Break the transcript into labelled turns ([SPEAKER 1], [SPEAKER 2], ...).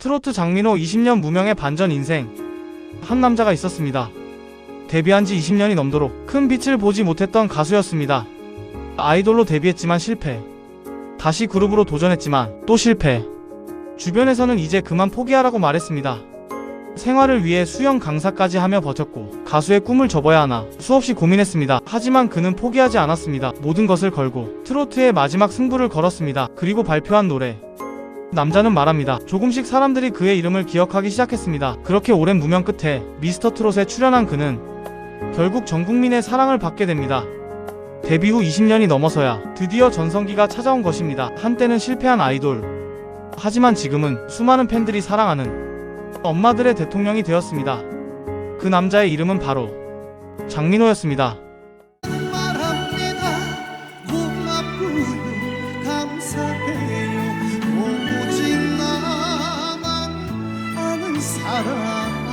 [SPEAKER 1] 트로트 장민호 20년 무명의 반전 인생. 한 남자가 있었습니다. 데뷔한 지 20년이 넘도록 큰 빛을 보지 못했던 가수였습니다. 아이돌로 데뷔했지만 실패. 다시 그룹으로 도전했지만 또 실패. 주변에서는 이제 그만 포기하라고 말했습니다. 생활을 위해 수영 강사까지 하며 버텼고 가수의 꿈을 접어야 하나 수없이 고민했습니다. 하지만 그는 포기하지 않았습니다. 모든 것을 걸고 트로트의 마지막 승부를 걸었습니다. 그리고 발표한 노래. 남자는 말합니다. 조금씩 사람들이 그의 이름을 기억하기 시작했습니다. 그렇게 오랜 무명 끝에 미스터 트롯에 출연한 그는 결국 전 국민의 사랑을 받게 됩니다. 데뷔 후 20년이 넘어서야 드디어 전성기가 찾아온 것입니다. 한때는 실패한 아이돌. 하지만 지금은 수많은 팬들이 사랑하는 엄마들의 대통령이 되었습니다. 그 남자의 이름은 바로 장민호였습니다.
[SPEAKER 2] 말합니다. 고맙고요. 감사해요. 오직 나만 아는 사람